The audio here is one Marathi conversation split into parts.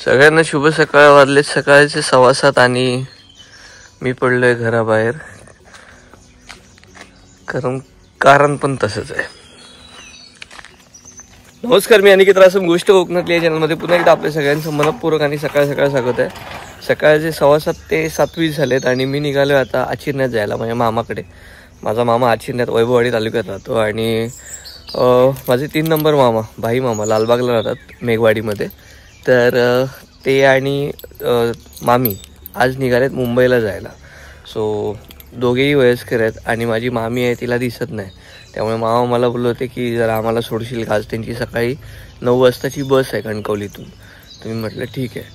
सगळ्यांना शुभ सकाळ. वाजले सकाळचे 7:15 आणि मी पडलोय घराबाहेर. कारण पण तसंच आहे. नमस्कार, मी अनिकेत रासम. गोष्ट कोकणातली या चॅनलमध्ये पुन्हा एकदा आपल्या सगळ्यांचं मनपूर्वक आणि सकाळ सकाळ स्वागत आहे. सकाळचे 7:15 ते 7:20 झालेत आणि मी निघालो आता आचिरण्यात जायला, माझ्या मामाकडे. माझा मामा आचिरण्यात वैभववाडी तालुक्यात राहतो आणि माझे 3 नंबर मामा, भाई मामा लालबागला राहतात, मेघवाडीमध्ये. तर ते आणि मामी आज निघालेत मुंबईला जायला. सो दोघेही वयस्कर आहेत आणि माझी मामी आहे, तिला दिसत नाही. त्यामुळे मामा मला बोलले होते की जरा आम्हाला सोडशील का, आज त्यांची सकाळी 9 वाजताची बस आहे कणकवलीतून. तर मी म्हटलं ठीक आहे.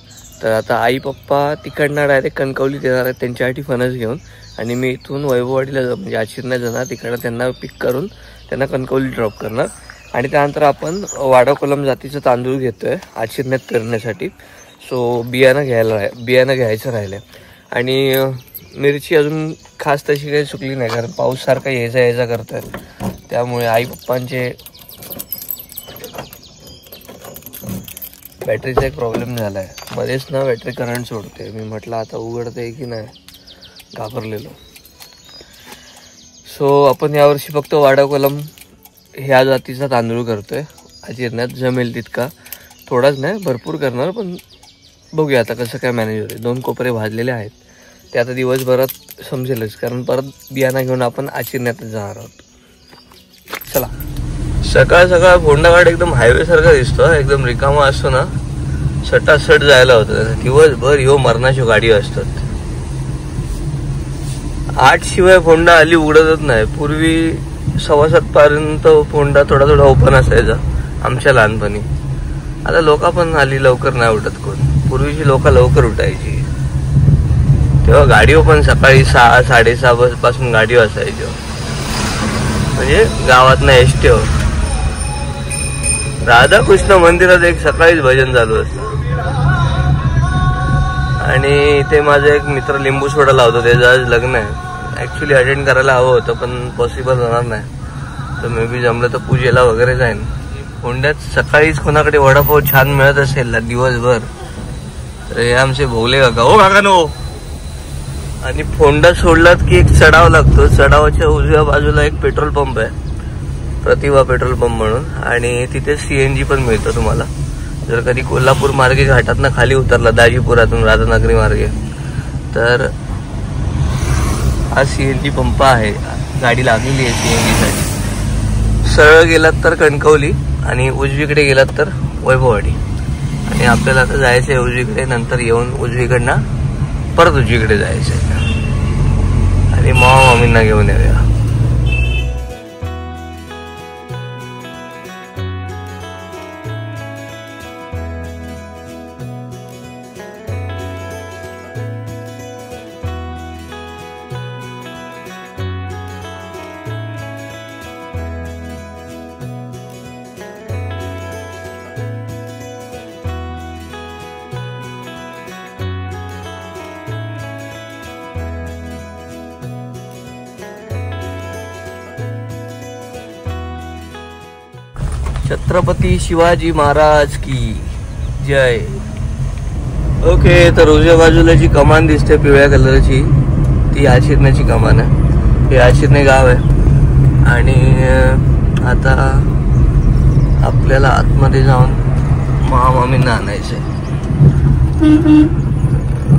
तर आता आई पप्पा तिकडनं डायरेक्ट कणकवलीत येणार आहेत त्यांच्यासाठी फणस घेऊन आणि मी इथून वैभववाडीला म्हणजे आचिरण्यात जाणार. तिकडनं त्यांना पिक करून त्यांना कणकवली ड्रॉप करणार आणि त्यानंतर आपण वाडा कोलम जातीचं तांदूळ घेतो आहे आचिरण्यात पेरण्यासाठी. सो बियाणं घ्यायचं राहिलं आहे आणि मिरची अजून खास तशी काही चुकली नाही, कारण पाऊस सारखा यायचा करत आहे. त्यामुळे आई पप्पांचे बॅटरीचा एक प्रॉब्लेम झाला आहे. मध्येच ना बॅटरी करंट सोडते. मी म्हटलं आता उघडते की नाही, घाबरलेलो. सो आपण यावर्षी फक्त वाडा कोलम ह्या जातीचा तांदूळ करतोय आचिरण्यात. जमेल तितका, थोडाच नाही भरपूर करणार, पण बघूया आता कसं काय मॅनेज होते. 2 कोपरे भाजलेले आहेत, ते आता दिवसभरात समजेलच, कारण परत बियाणा घेऊन आपण आचिरण्यात जाणार आहोत. चला. सकाळ सकाळ फोंडाघाट एकदम हायवे सारखा दिसतो, एकदम रिकामा असतो ना, सटासट जायला होतं. दिवसभर ह्यो मरणाची गाडी असतात. 8 शिवाय फोंडा हल्ली उघडतच नाही. पूर्वी 7:15 पर्यंत फोंडा थोडा थोडा ओपन असायचा आमच्या लहानपणी. आता लोक पण हल्ली लवकर नाही उठत कोण. पूर्वीची लोक लवकर उठायची, तेव्हा गाडीवर पण सकाळी 6, 6:30 पासून गाडीवर असायची. म्हणजे गावात ना एसटी. राधाकृष्ण मंदिरात एक सकाळीच भजन चालू असतं आणि ते माझा एक मित्र लिंबू सोडा लावतो, त्याचं आज लग्न आहे. ऍक्च्युली अटेंड करायला हवं होतं पण पॉसिबल होणार नाही. तर मे बी जमलं तर पूजेला वगैरे जाईन. फोंड्यात सकाळीच कोणाकडे वडापाव छान मिळत असेल ना दिवसभर, तर हे आमचे भोवले काका. हो काका नो. आणि फोंडा सोडलात की एक चढाव लागतो. चढावाच्या उजव्या बाजूला एक पेट्रोल पंप आहे, प्रतिभा पेट्रोल पंप म्हणून, आणि तिथे CNG पण मिळतं तुम्हाला. जर कधी कोल्हापूर मार्गे घाटातनं खाली उतरला दाजीपुरातून राधानगरी मार्गे, तर हा CNG पंप आहे. गाडी लागलेली आहे CNG साठी. सरळ गेलात तर कणकवली आणि उजवीकडे गेलात तर वैभववाडी. आणि आपल्याला आता जायचं आहे उजवीकडे, नंतर येऊन उजवीकडनं परत उजवीकडे जायचं आहे आणि मामींना घेऊन येऊया. छत्रपती शिवाजी महाराज की जय. ओके, तर उजव्या बाजूला जी कमान दिसते पिवळ्या कलरची, ती आचिरण्याची कमान आहे. हे आचिरणे गाव आहे आणि आता आपल्याला आतमध्ये जाऊन मामींना आणायचंय.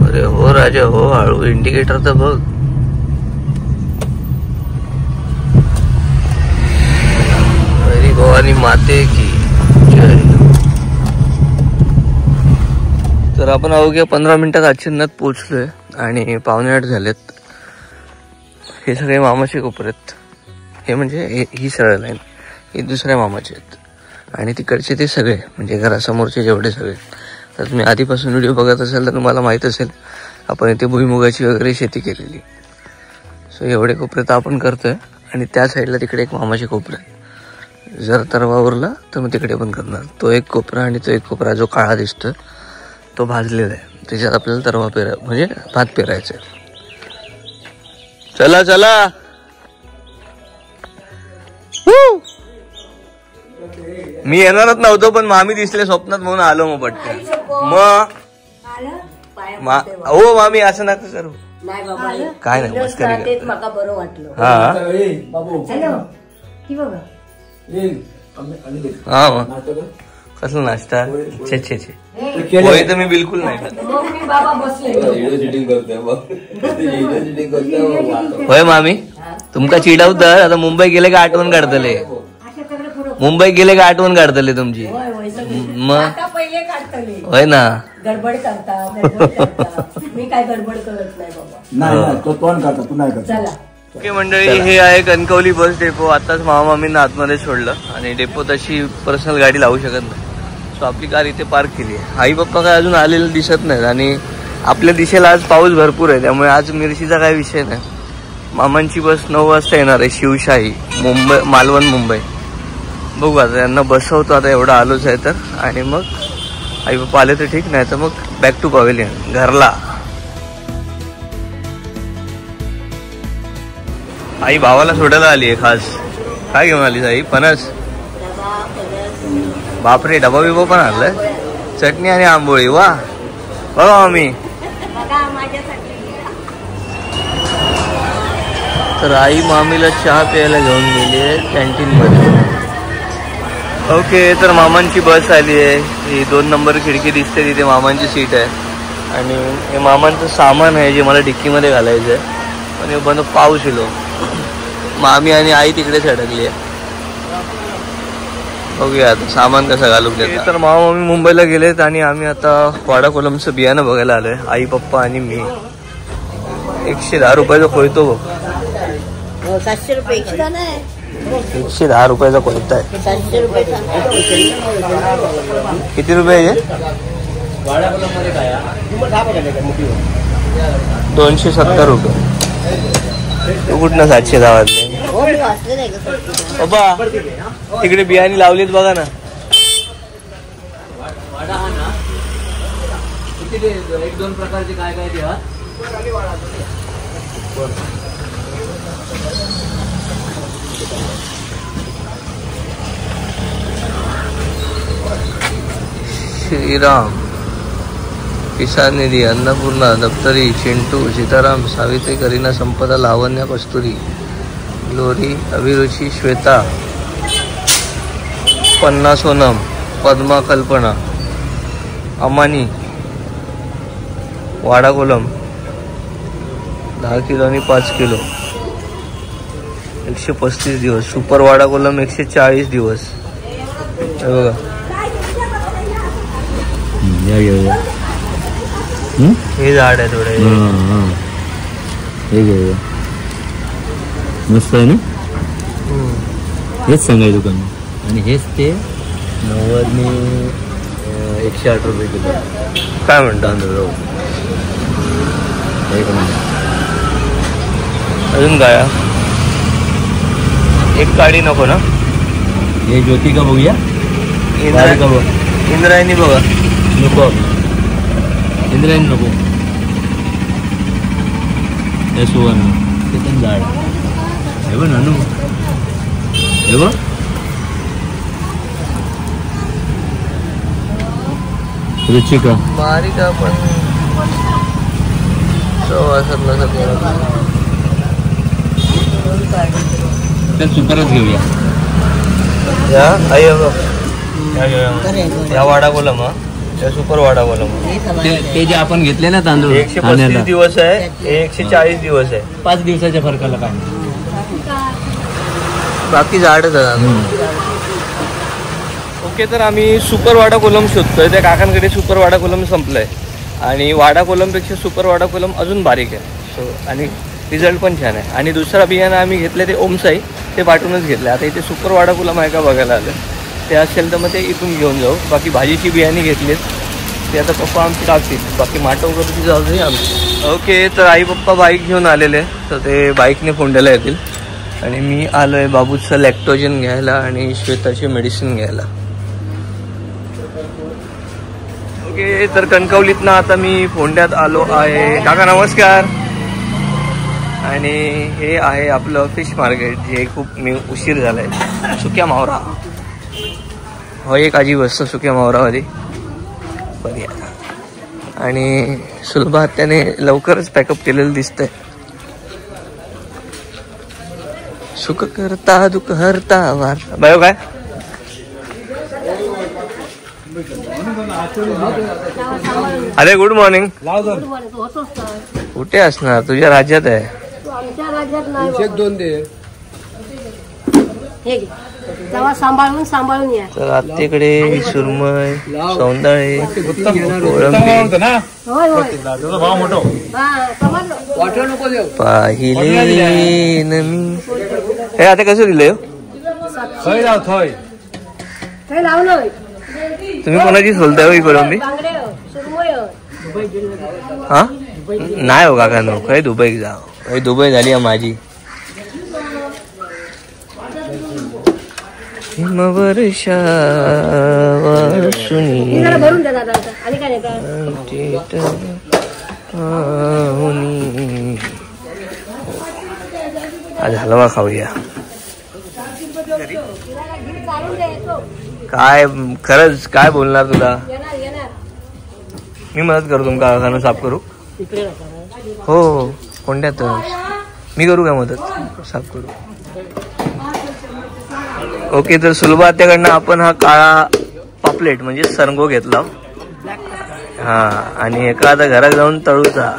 अरे हो राजा हो, हळू. इंडिकेटर तर बघ. भवानी माते की जय. तर आपण अवघ्या 15 मिनिटात आचिरण्यात पोहोचलोय आणि 7:45 झालेत. हे सगळे मामाचे कोपरे आहेत. हे म्हणजे ही सरळ लाईन, हे दुसऱ्या मामाचे आहेत आणि तिकडचे ते सगळे म्हणजे घरासमोरचे जेवढे सगळे. तर तुम्ही आधीपासून व्हिडिओ बघत असाल तर तुम्हाला माहीत असेल आपण इथे भुईमुगाची वगैरे शेती केलेली. सो एवढे कोपरे तर आपण करतोय आणि त्या साईडला तिकडे एक मामाचे कोपरे आहेत. जर तरवा उरला तर मग तिकडे पण करणार. तो एक कोपरा आणि तो एक कोपरा जो काळा दिसतो तो भाजलेला आहे, त्याच्यात आपल्याला तरवा म्हणजे भात पेरायचं आहे. चला चला. मी येणारच नव्हतो पण मामी दिसले स्वप्नात म्हणून आलो मग पटकन. मग हो मामी असं नका करू. नाही बाबा काय नाही मस्करी तेच मला बरं वाटलं. हा हा कसला नाश्ता छे छे छे पोहे तर मी बिलकुल नाही खात. होय मामी तुमका चिडवतात आता मुंबई गेले का आठवण काढतले. मुंबई गेले का आठवण काढतले तुमची मग पहिले काढतले होय ना. गडबड करता मी काय गडबड करत नाही बाबा. चला ओके मंडळी हे आहे कणकवली बस डेपो. आताच मामा मामींना आतमध्ये सोडलं आणि डेपो तशी पर्सनल गाडी लावू शकत नाही सो आपली कार इथे पार्क केली आहे. आई पप्पा काय अजून आलेले दिसत नाहीत आणि आपल्या दिशेला आज पाऊस भरपूर आहे त्यामुळे आज मिरशीचा काही विषय नाही. मामांची बस 9 वाजता येणार आहे शिवशाही मुंबई मालवण मुंबई. बघू आता यांना बसवतो आता एवढं आलोच आहे तर आणि मग आई पप्पा आले तर ठीक नाही तर मग बॅक टू पवेलियन घरला. आई भावाला सोडायला आली आहे खास. काय घेऊन आलीस आई? फणस. बापरे डबा बिबा पण आणलाय. चटणी आणि आंबोळी वा बघा मामी. तर आई मामीला चहा प्यायला घेऊन गेली आहे कॅन्टीन मध्ये. ओके तर मामांची बस आली आहे. ही 2 नंबर खिडकी दिसते तिथे मामांची सीट आहे आणि हे मामांचं सामान आहे जे मला डिक्कीमध्ये घालायचं आहे. पण हे बंद पाऊस येलो मामी आणि आई तिकडेच अडकली आहे. बघूया आता सामान कसं घालून देत. तर मामा मामी मुंबईला गेलेत आणि आम्ही आता वाडा कोलमचं बियाणं बघायला आलोय. आई पप्पा आणि मी. 110 रुपयाचा कोयतो बघ. 700 रुपये एक्स्ट्रा नाही. 110 रुपयाचा कोयता आहे. 700 रुपये किती रुपये आहे? 270 रुपये. तू कुठनं 700 वाजले बाबा? तिकडे बियाणी लावलीत बघा ना. 1-2 प्रकारचे काय काय द्या. श्रीराम, किसान निधी, अन्नपूर्णा, दप्तरी, चिंटू, सीताराम, सावित्री, करीना, संपदा, लावण्या, कस्तुरी, लोरी, अभिरुची, श्वेता, पन्ना, सोनम, पद्मा, कल्पना, अमानी, वाडा कोलम 10 किलो आणि 5 किलो 135 दिवस. सुपर वाडा कोलम 140 दिवस. हे बघा हे झाड आहे थोडे. मस्त आहे ना. हेच सांगायचं दुकान आणि हेच ते 90 ने 108 रुपये किलो. काय म्हणतात अजून काय? एक गाडी नको ना. हे ज्योती का बघूया. इंद्रायणी बघा. नको इंद्रायणी नको. हे सुवर्ण ते पण झाड. हे बघ नानू. हे बघ रुचिका मारिका पण सुपरच घेऊया. या वाडा कोलम त्या सुपर वाडा कोलम ते जे आपण घेतले ना तांदूळ 135 दिवस आहे. 140 दिवस आहे. 5 दिवसाच्या फरकाला काय बाकी झाडच आहे. ओके तर आम्ही सुपर वाडा कोलम शोधतोय. त्या काकांकडे सुपर वाडा कोलम संपलंय आणि वाडा कोलमपेक्षा सुपर वाडा कोलम अजून बारीक आहे. सो आणि रिझल्ट पण छान आहे. आणि दुसरा बियाणं आम्ही घेतलं ते ओमसाई ते पाठवूनच घेतलं. आता इथे सुपर वाडा कोलम आहे का बघायला आलं. ते असेल तर मग ते इथून घेऊन जाऊ. बाकी भाजीची बियाणी घेतलीत ते आता पप्पा आमची टाकतील. बाकी माटवकरची जाऊ आमची. ओके तर आई पप्पा बाईक घेऊन आलेले तर ते बाईकने फोंड्याला येतील आणि मी आलो आहे बाबूचं लॅक्टोजन घ्यायला आणि श्वेताची मेडिसिन घ्यायला. ओके तर कणकवलीतनं आता मी फोंड्यात आलो आहे. काका नमस्कार. आणि हे आहे आपलं फिश मार्केट जे खूप मी उशीर झालाय. सुक्या मावरा हो एक आजी बसतो सुक्या मावरामध्ये. बघूया आणि सुलभा त्याने लवकरच पॅकअप केलेलं दिसतंय. सुख करता दुःख हरता वारता. बायो काय अरे गुड मॉर्निंग. कुठे असणार तुझ्या राज्यात आहे. सांभाळून या. तर आत्तेकडे सुरमई सौंदाळे पाहिले न मी. हे आता कसं दिलंय तुम्ही कोणाची सोलताय हो ही कोळंबी. हा नाही हो काका नो काही दुबई जा काही दुबई झाली माझी. हिमवर्षा वासुनी आज हलवा खाऊया. काय खरंच काय बोलणार तुला. मी मदत करू तुमका खाणं साफ करू. हो कोणत्यात मी करू का मदत साफ करू. ओके तर सुलभा त्याकडनं आपण हा काळा पापलेट म्हणजे सरंगो घेतला. हा आणि एका आता घरात जाऊन तळूचा.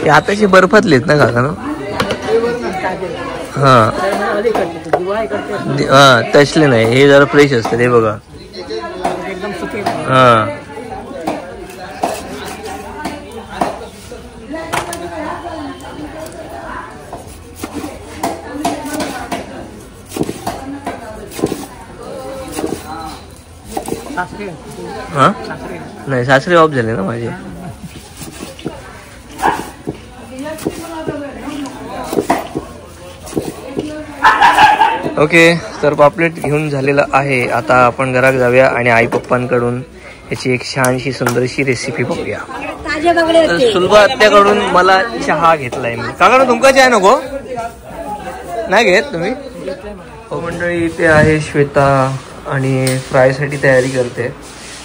ते आताशी बर्फातलेत ना काका ना. हा हा तसले नाही हे जरा फ्रेश असतं ते बघा. हा हा नाही सासरे ऑफ झाले ना माझे. ओके तर पापलेट घेऊन झालेला आहे. आता आपण घरात जाऊया आणि आई पप्पांकडून याची एक छानशी सुंदरशी रेसिपी बघूया. सुलभा आत्याकडून मला चहा घेतलाय मी. काका तुमका चहा नको नाही घेत तुम्ही. हो मंडळी इथे आहे श्वेता आणि फ्राय साठी तयारी करते.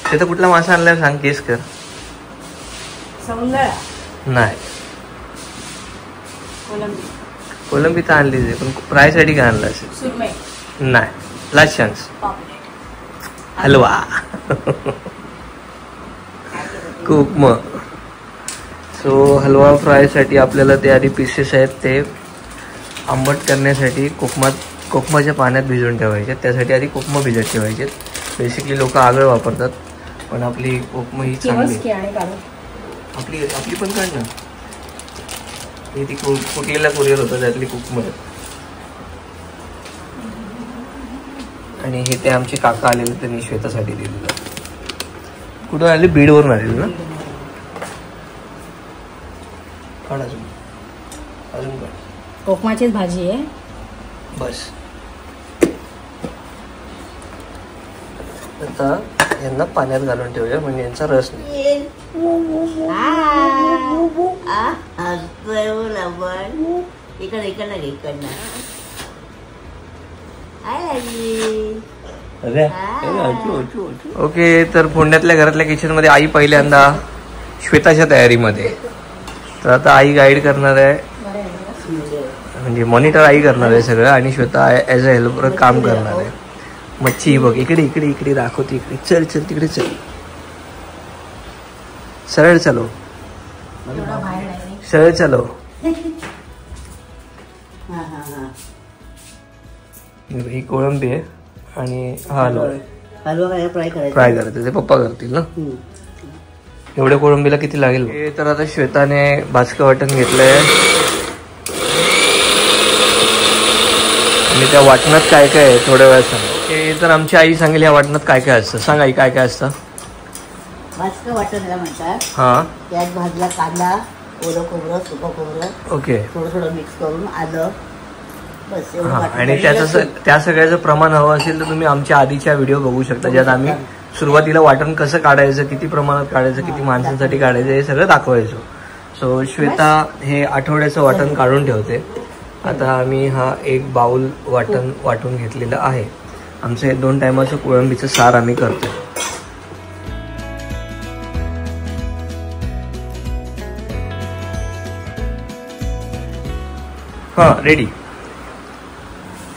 श्वेता कुठला मासा आणलाय सांग केस कर. नाही कोलंबी तर आणलीच आहे पण फ्राय साठी काय आणलं असेल. नाही लास्ट चान्स हलवा कोकम. सो हलवा फ्राय साठी आपल्याला ते आधी पीसेस आहेत ते आंबट करण्यासाठी कोकमाच्या पाण्यात भिजवून ठेवायचे. त्यासाठी आधी कोकम भिजत ठेवायचे. बेसिकली लोक आगळ वापरतात पण आपली कोकम ही चांगली आपली आपली पण काढ ना. हे ती कुठलीला कुरिअर होतं त्यातली कुकमध्ये. आणि हे ते आमचे काका आलेले त्यांनी श्वेतासाठी दिलेलं. कुठं आले बीडवरून आलेलं ना. काढ अजून अजून काढ. कोकमाचीच भाजी आहे बस. आता यांना पाण्यात घालून ठेवूया म्हणजे यांचा रस नाही. ओके तर पुण्यातल्या घरातल्या किचन मध्ये आई पहिल्यांदा श्वेताच्या तयारीमध्ये. तर आता आई गाईड करणार आहे म्हणजे मॉनिटर आई करणार आहे सगळं आणि श्वेता ॲज अ हेल्पर काम करणार आहे. मच्छी बघ इकडे इकडे इकडे दाखवते इकडे. चल चल तिकडे चल सरळ चालव सरळ चालव. ही कोळंबी आहे आणि हा हलवा फ्राय करायचं ते पप्पा करतील ना. एवढ्या कोळंबीला किती लागेल. तर आता श्वेताने भाजकं वाटण घेतलंय आणि त्या वाटणात काय काय आहे थोड्या वेळात सांग. हे तर आमची आई सांगेल या वाटणात काय काय असतं. सांग आई काय काय असतं. भाजकं वाटण म्हणतात. हा त्यात भाजला कांदा ओलं खोबरं सुकं खोबरं ओके थोडं थोडं मिक्स करून आलं बस एवढं हा, वाटण. आणि त्या सगळ्याचं प्रमाण हवं असेल तर तुम्ही आमच्या आधीच्या व्हिडिओ बघू शकता, ज्यात आम्ही सुरुवातीला वाटण कसं काढायचं, किती प्रमाणात काढायचं, किती माणसांसाठी काढायचं हे सगळं दाखवायचो. सो श्वेता हे आठवड्याचं वाटण काढून ठेवते. आता आम्ही हा एक बाउल वाटण वाटून घेतलेलं आहे. आमचं 2 टायमाचं कोळंबीचं सार आम्ही करतो. हा रेडी.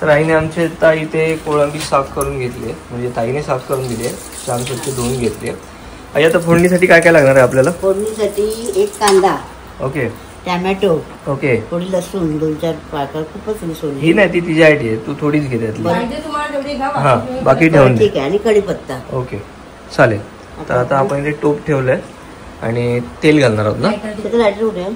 तर आईने आमच्या आता इथे कोळंबी साफ करून घेतली, म्हणजे ताईने साफ करून दिली आहे, छान स्वच्छ धुवून घेतली. आई आता फोडणीसाठी काय काय लागणार आहे आपल्याला? फोडणीसाठी 1 कांदा, ओके, टॅमॅटो, ओके, थोडी लसूण, 2-4 पाकळ, खूपच लसूण. ही नाही ती तिच्यासाठी आहे, तू थोडीच घे त्यातली. हा, बाकी ठेवून दे. ठीक आहे. आणि कढीपत्ता. ओके चालेल. तर आता आपण इथे टोप ठेवलंय आणि तेल घालणार आहोत ना. त्याचं लाईटर कुठे आहे?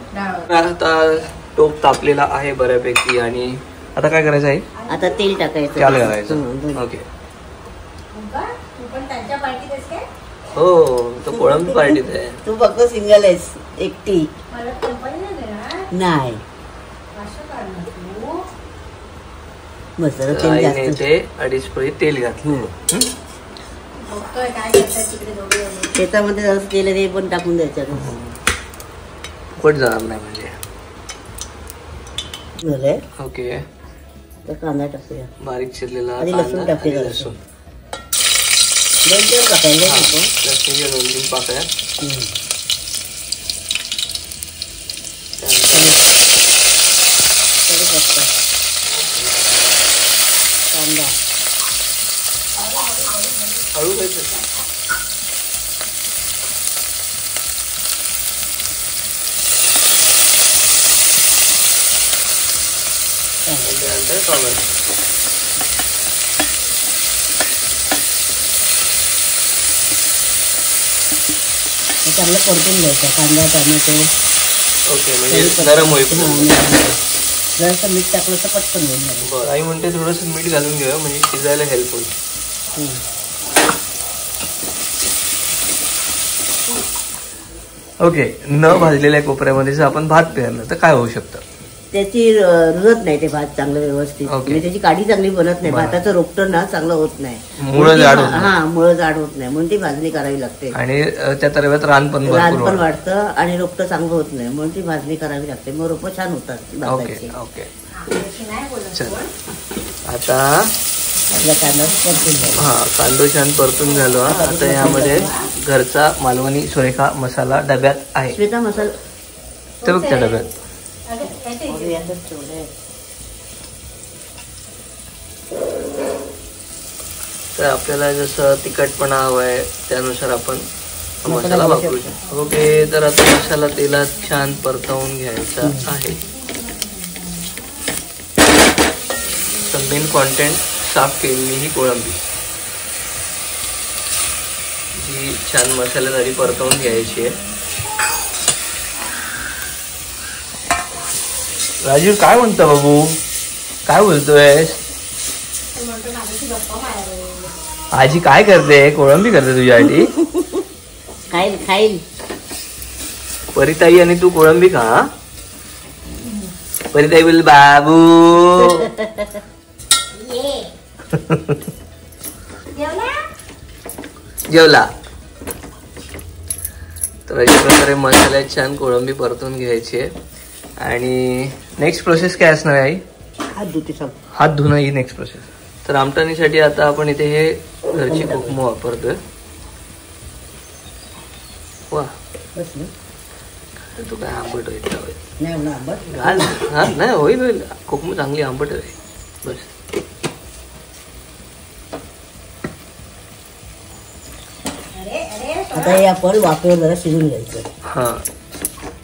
आता टोप तापलेला आहे बऱ्यापैकी आणि आता काय करायचं आहे? आता तेल टाकायचं. तेल घालायचं. ओके. हो, तो कोळंबी पार्टीत आहे. तू फक्त सिंगल आहेस, एकटी नाही. मसाला तेल आईने जास्त. ते 2.5 पळी तेल घातलं. शेतामध्ये जसं तेल आहे ते पण टाकून द्यायचं. फुकट जाणार नाही म्हणजे. झालंय. ओके, तर कांदा टाकूया. बारीक चिरलेला आधी लसूण कांदा टाकते आणि जरा. लसूण. 2-4 टाकायला हा, नको. लसणीच्या 2-3 पाकळ्या. कढीपत्ता, कांदा. हळू घ्यायचं. त्यानंतर टोमॅटो. चांगलं परतून घ्यायचा कांदा, टोमॅटो. ओके, म्हणजे नरम होईपर्यंत. जरासं मीठ टाकलं तर पटकन होईल. बरं, आई म्हणते थोडंसं मीठ घालून घेऊया म्हणजे शिजायला हेल्प होईल. ओके, न भाजलेल्या कोपऱ्यामध्ये जर आपण भात पेरलं तर काय होऊ शकतं? त्याची रुजत नाही ते भात चांगलं व्यवस्थित. ओके. म्हणजे त्याची काडी चांगली बनत नाही. बरं. भाताचं रोपटं ना चांगलं होत नाही. मुळं जाड होत नाही. हा, मुळं जाड होत नाही, म्हणून ती भाजणी करावी लागते. आणि त्या तर्व्यात रान पण रान भरपूर पण वाढतं. वाढतं आणि रोपटं चांगलं होत नाही, म्हणून ती भाजणी करावी लागते. मग रोपं छान होतात ओके भाताची. ओके. चल, आता आपला कांदा परतून घ्यायचा. हा, कांदो छान परतून झालो. आता यामध्ये घरचा मालवणी सुरेखा मसाला डब्यात आहे. श्वेता मसाला ते बघ त्या डब्यात. यातच ठेवलंय. तर आपल्याला जसं तिखटपणा हवाय त्यानुसार आपण मसाला वापरू शकतो. ओके, तर आता मसाला तेलात छान परतवून घ्यायचा आहे. तर मेन कॉन्टेंट साफ केलेली ही कोळंबी जी छान मसाल्यासाठी परतवून घ्यायची आहे. राजीव काय म्हणतो बाबू, काय बोलतोय? आजी काय करते? कोळंबी करते तुझ्यासाठी. खाईल खाईल. परिताई आणि तू कोळंबी खा. परिताई बोल बाबू. जेवला. तर अशा प्रकारे मसाल्यात छान कोळंबी परतून घ्यायची आहे. आणि नेक्स्ट प्रोसेस काय असणार आहे आई? हात धुते सांग. हात धुणं ही नेक्स्ट प्रोसेस. तर आमटणीसाठी आता आपण इथे हे घरची कोकम वापरतोय. वा, बस ना. तू काय आंबट होईल नाही एवढं आंबट. घाल. हा, नाही होईल होईल. कोकम चांगली आंबट आहे. बस. आता हे आपण वाफेवर जरा शिजून घ्यायचं. हा,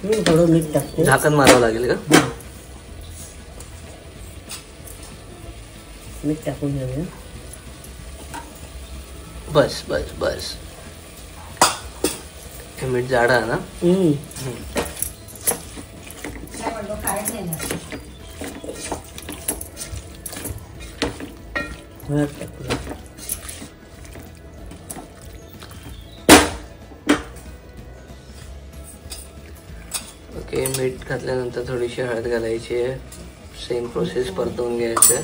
थोडं मीठ टाकते. झाकण मारावं लागेल का? मीठ टाकून घेऊया. बस बस बस. हे मीठ जाडं आहे ना. हळद टाकूया. ओके, मीठ घातल्यानंतर थोडीशी हळद घालायची आहे. सेम प्रोसेस परतवून घ्यायचं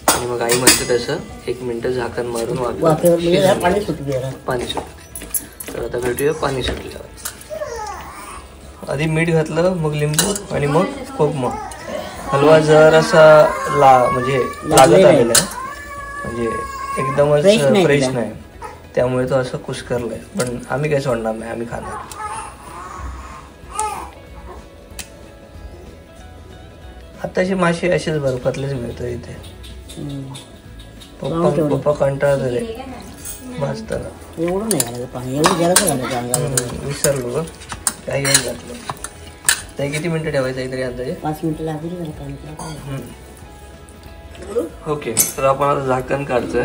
आणि मग आई म्हणते तसं 1 मिनिट झाकण मारून वाफेवर पाणी सुटते. तर आता भेटूया पाणी सुटल्यावर. आधी मीठ घातलं, मग लिंबू आणि मग कोकम. हलवा जरासा म्हणजे लागत आलेला आहे, म्हणजे एकदमच फ्रेश नाही, त्यामुळे तो असं कुस्करलाय. पण आम्ही काही सोडणार नाही, आम्ही खाणार. आताचे मासे असेच बर्फातलेच मिळतात इथे. पप्पा कंटाळा झाले भाजताना. एवढं नाही घालायचं पाणी, एवढं जरासं घालायचं अंगावर. विसरलो ग, काही घातलं. ते किती मिनिटं ठेवायचं तरी अंदाजे? 5 मिनिटं लागली. ओके, तर आपण आता झाकण काढतोय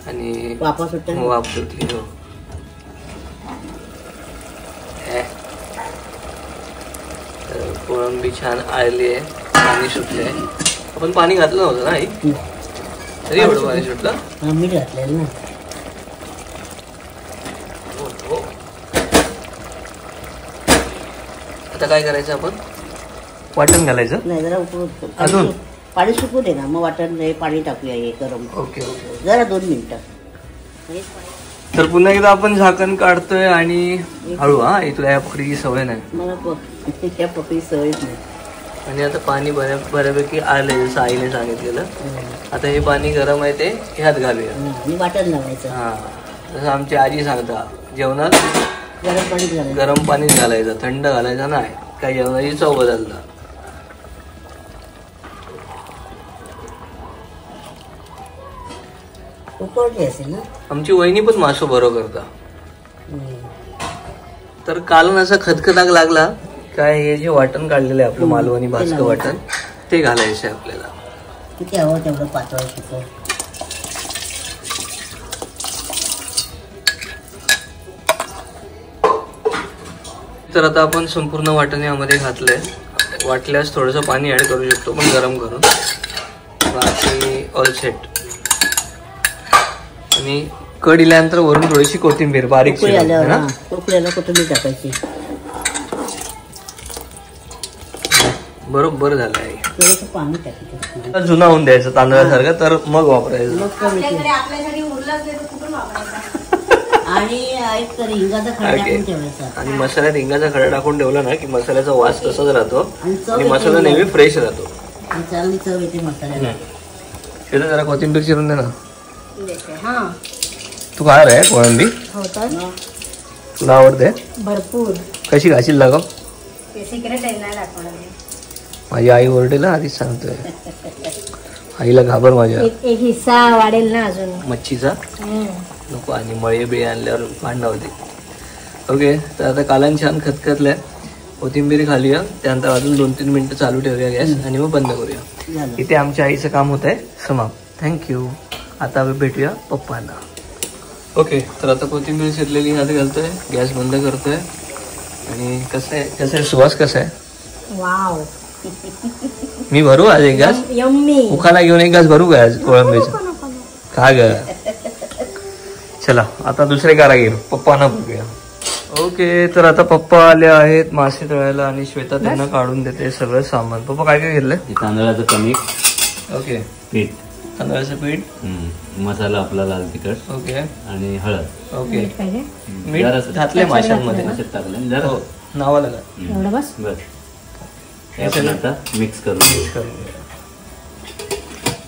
आणि वाफ सुटली. हो, कोळंबी छान आळली आहे, पाणी सुटलंय. आपण पाणी घातलं नव्हतं ना आई, तरी एवढं पाणी सुटलं. मीठ घातलेलं ना. आता काय करायचं आपण? वाटण घालायचं नाही, जरा अजून पाणी सुकू दे ना, मग वाटण पाणी टाकूया हे गरम. ओके ओके, जरा 2 मिनिटं. तर पुन्हा एकदा आपण झाकण काढतोय आणि हळू. हा, तुला या पकडीची सवय नाही. मला त्या पकडी सवयच नाही. आणि आता पाणी बऱ्यापैकी आलंय, जसं आईने सांगितलेलं. आता हे पाणी गरम आहे ते ह्यात घालूया. मी वाटण लावायचं. हा, जसं आमची आजी सांगता, जेवणात गरम पाणीच घालायचं, थंड घालायचं नाही, काही जेवणाची चव बदलता. असेल ना. आमची वहिनी पण मासो बरोबर करता. तर कालून असा खतखताक लागला काय, हे जे वाटण काढलेलं आहे आपलं मालवणी भाजकं वाटण, ते घालायचं आहे आपल्याला. किती हवं तेवढं पातळ शिकव. तर आता आपण संपूर्ण वाटण यामध्ये घातलंय. वाटल्यास थोडंसं पाणी ऍड करू शकतो, पण गरम करून. बाकी ऑल सेट. आणि कड इल्यानंतर वरून थोडीशी कोथिंबीर बारीक कोथिंबीर टाकायची. बरोबर झालं आहे. पाणी टाकायचं, जुना होऊन द्यायचं तांदळासारखं, तर मग वापरायचं. आणि हिंगाचा खडा टाकून ठेवायचा. आणि मसाल्यात हिंगाचा खडा टाकून ठेवला ना की मसाल्याचा वास तसाच राहतो आणि मसाला नेहमी फ्रेश राहतो. चांगली चव येते मसाल्याला. शिरा जरा कोथिंबीर चिरून दे ना. तू काय रे कोळंबी? तुला आवडते भरपूर. कशी घाशील लाग? सिक्रेट आहे, नाही दाखवणार. माझी आई ओरडेल, आधीच सांगतोय. आईला घाबर माझ्या. एक हिस्सा वाढेल ना अजून मच्छीचा. नको, आणि मळे बिळे आणल्यावर भांडणं होते. ओके, तर आता कालान छान खतखतलंय. कोथिंबीर घालूया, त्यानंतर अजून 2-3 मिनिटं चालू ठेवूया गॅस आणि मग बंद करूया. इथे आमच्या आईचं काम होत आहे समाप्त. थँक्यू. आता भेटूया पप्पांना. ओके, तर आता कोथिंबीर शिरलेली ह्यात घालतोय, गॅस बंद करतोय. आणि कसं आहे सुवास कसा आहे? वाव. मी भरू आज एक घास? उखाला घेऊन एक घास भरू का आज कोळंबीचा? का ग? चला आता दुसरे कारागीर पप्पांना बघूया. ओके, तर आता पप्पा आले आहेत मासे तळायला आणि श्वेता त्यांना काढून देते सगळं सामान. पप्पा काय काय घेतलंय? तांदळाचं कणिक. ओके, पीठ, तांदळाचं पीठ, मसाला आपला लाल तिखट. ओके, आणि हळद. ओके, मीठ घातले माशांमध्ये टाकलं जरा. हो, नावाला का? बस आता मिक्स करून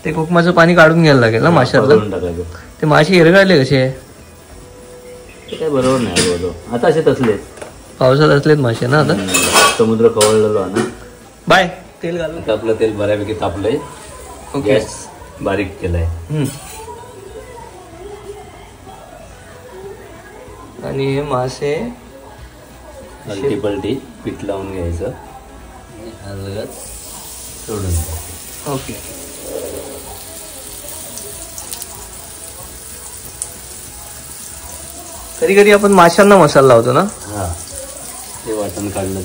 ते कोकमाचं पाणी काढून घ्यायला लागेल ना माशातलं. टाकायचं. ते मासे हिरगाळले कसे? ते काय बरोबर नाही बरोबर. आता असे तसले पावसात असलेत मासे ना. आता समुद्र खवळलेलो ना. बाय. तेल घालून आता आपलं तेल बऱ्यापैकी तापलंय. गॅस बारीक केलाय. आणि हे मासे पलटी पलटी पीठ लावून घ्यायचं आणि सोडून. ओके, कधी कधी आपण माशांना मसाला लावतो ना. हा, ते वाटण काढलं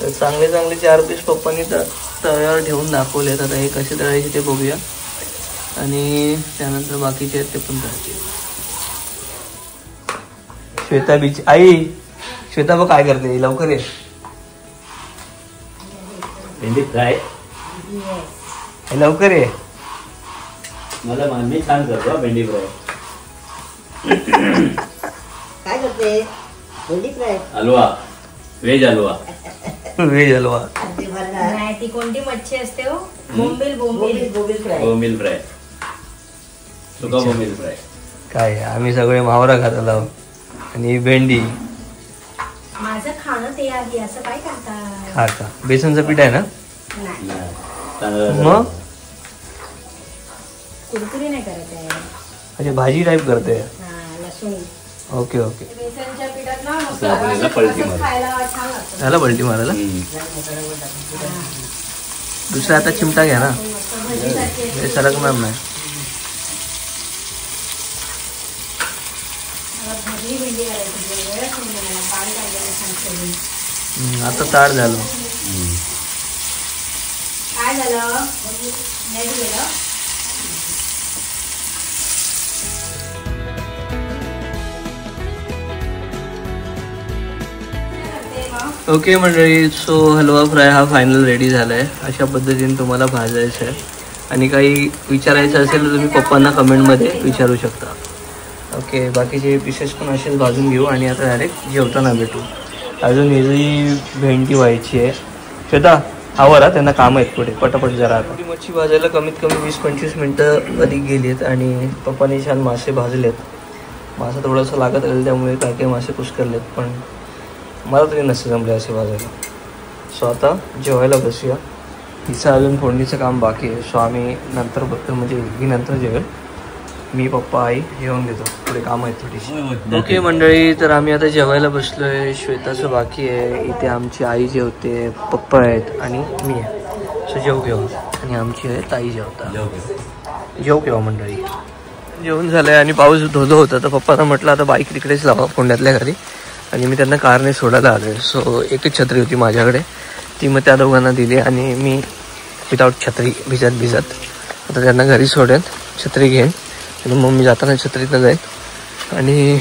तर तर चांगले चांगले 4 पीस पप्पांनी तव्यावर ठेवून दाखवलेत. आता हे कसे तळायचे ते बघूया आणि त्यानंतर बाकीचे आहेत ते पण तळायचे. श्वेता बीच आई, श्वेता बघ काय करते, लवकर ये. भेंडी फ्राय लवकर ये. मला मी छान करतो भेंडी फ्राय. काय करते? भेंडी फ्राय. हलवा, व्हेज हलवा. व्हेज हलवा नाही, ती कोणती मच्छी असते हो? बोंबील फ्राय. बोंबील फ्राय, सुका बोंबील फ्राय. काय आम्ही सगळे मावरा खात आलो. आणि भेंडी माझं खाणं ते आहे, असं काय करता? हा का, बेसनचं पीठ आहे ना? मग कुरकुरी नाही करत आहे. अच्छा, भाजी टाईप करते. लसूण. Okay okay. बेसनच्या पिठात ना आपल्याला पलटी मार. खायला छान लागतं. झालं पलटी मारायला. दुसरा आता चिमटा घ्या ना, ते सरकणार नाही. आता ताट झालं. काय झालं? नेट गेलं. ओके मंडळी, सो हलवा फ्राय हा फायनल रेडी झाला आहे. अशा पद्धतीने तुम्हाला भाजायचं आहे. आणि काही विचारायचं असेल तर तुम्ही पप्पांना कमेंटमध्ये विचारू शकता. ओके, बाकीचे पीसेस पण असेच भाजून घेऊ आणि आता डायरेक्ट जेवताना भेटू. अजून ही जी भेंडी व्हायची आहे. श्वेता आवर, त्यांना काम आहेत पुढे, पटापट जरा. आता मच्छी भाजायला कमीत कमी 20-25 मिनटं अधिक गेली आहेत आणि पप्पांनी छान मासे भाजलेत. मासा थोडंसं लागत राहील त्यामुळे काय काय मासे कुस्करलेत, पण मला तरी नसतं जमले असे भाजायला. सो आता जेवायला बसूया. हिचं अजून फोडणीचं काम बाकी आहे. सो आम्ही नंतर म्हणजे ही नंतर जेवेल. मी पप्पा आई जेवण घेतो, पुढे काम आहेत थोडीशी. ओके मंडळी, तर आम्ही आता जेवायला बसलो आहे. श्वेताचं बाकी आहे. इथे आमची आई जेवते, पप्पा आहेत आणि मी आहे. सो जेव घेऊ. आणि आमची आहे ताई जेवता. जेव घेऊ मंडळी. जेवण झालं आहे आणि पाऊस धोधो होता. तर पप्पाला म्हटलं आता बाईक तिकडेच लावा फोंड्यातल्या घरी. आणि मी त्यांना कारने सोडायला आलो आहे. सो एकच छत्री होती माझ्याकडे, ती मग त्या दोघांना दिली आणि मी विदाऊट छत्री भिजत आता त्यांना घरी सोडेन, छत्री घेईन आणि मग मी जाताना छत्रीतनं जाईन आणि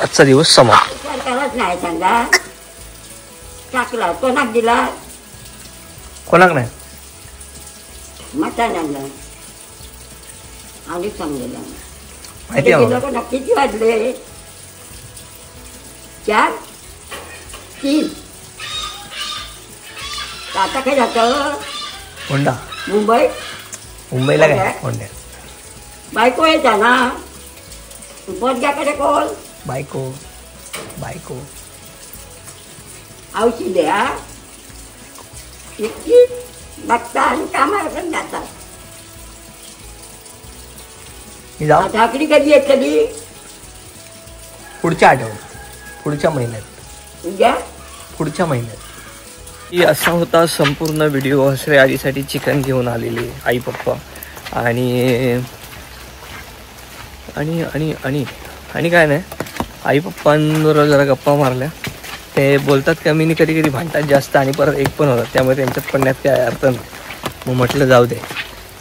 आजचा दिवस समाप्त. नाही सांगा, टाकला कोणाक दिला? कोणाक नाही, मटण आणलं आणि सांगितलं माहिती आहे मला. किती वाजले? 4, 3. आता काय जातं? होंडा. मुंबईला काय होंड्या? बायको येता ना, पोरग्याकडे कोण? बायको औषध द्या, इतकी बघता आणि कामाला पण जातात. मी जाऊ ठाकरी कधी येत? कधी? पुढच्या आठवड्यात, पुढच्या महिन्यात. उद्या? पुढच्या महिन्यात. ही असा होता संपूर्ण व्हिडिओ. हसरे आजीसाठी चिकन घेऊन आलेली आई पप्पा आणि आणि आणि आणि आणि काय नाही, आई पप्पांबरोबर जरा गप्पा मारल्या. ते बोलतात की मी कधी कधी भांडतात जास्त आणि परत एक पण होतात, त्यामुळे त्यांच्यात पडण्यात काय अर्थ नाही. मग म्हटलं जाऊ दे,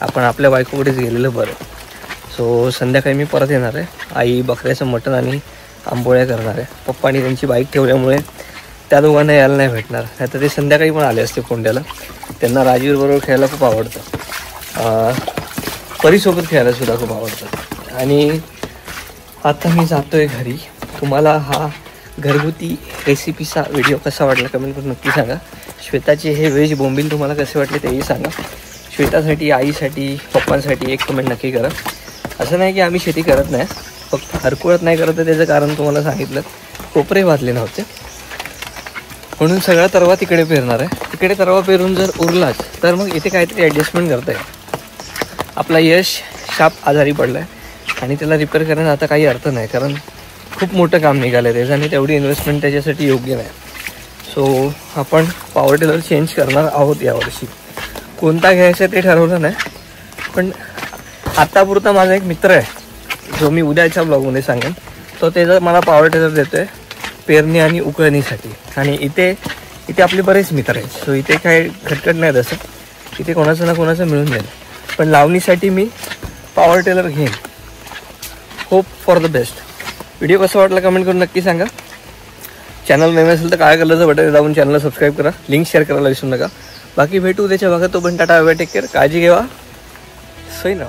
आपण आपल्या बायकोकडेच गेलेलं बरं. सो संध्याकाळी मी परत येणार आहे. आई बकऱ्याचं मटण आणि आंबोळ्या करणार आहे. पप्पांनी त्यांची बाईक ठेवल्यामुळे त्या दोघांना यायला नाही भेटणार, नाही तर ते संध्याकाळी पण आले असते फोंड्याला. त्यांना राजीवबरोबर खेळायला खूप आवडतं, परीसोबत खेळायला सुद्धा खूप आवडतं. आणि आता मी जातो आहे घरी. तुम्हाला हा घरगुती रेसिपीचा व्हिडिओ कसा वाटला कमेंट करून नक्की सांगा. श्वेताचे हे व्हेज बोंबील तुम्हाला कसे वाटले तेही सांगा. श्वेतासाठी, आईसाठी, पप्पांसाठी एक कमेंट नक्की करा. असं नाही की आम्ही शेती करत नाही, फक्त हरकुळत नाही करत आहे त्याचं कारण तुम्हाला सांगितलं, कोपरे भाजले नव्हते म्हणून सगळा तरवा तिकडे पेरणार आहे. तिकडे तरवा पेरून जर उरलाच तर मग इथे काहीतरी ॲडजस्टमेंट करता येईल. आपला यश शाप आजारी पडला आहे आणि त्याला रिपेअर करण्यात आता काही अर्थ नाही, कारण खूप मोठं काम निघालं आहे त्याचं आणि तेवढी इन्व्हेस्टमेंट त्याच्यासाठी योग्य नाही. सो आपण पॉवर टिलर चेंज करणार आहोत यावर्षी. कोणता घ्यायचा ते ठरवलं नाही, पण आत्तापुरता माझा एक मित्र आहे जो मी उद्याच्या ब्लॉगमध्ये सांगेन, तो त्याचा मला पॉवर टिलर देतो आहे पेरणी आणि उकळणीसाठी. आणि इथे इथे आपले बरेच मित्र आहेत. सो इथे काय खटखट नाही तसं, इथे कोणाचं ना कोणाचं मिळून जाईल. पण लावणीसाठी मी पॉवर टेलर घेईन. Hope for the best. Video कसा वाटला कमेंट करून नक्की सांगा. चॅनल नवीन असेल तर काळ्या कलरचं बटन दाबून चॅनलला सबस्क्राईब करा. लिंक शेअर करायला विसरू नका. बाकी भेटू उद्याच्या भागात. तो पण टाटा, बाय, टेक केअर, काळजी घेवा. सई ना.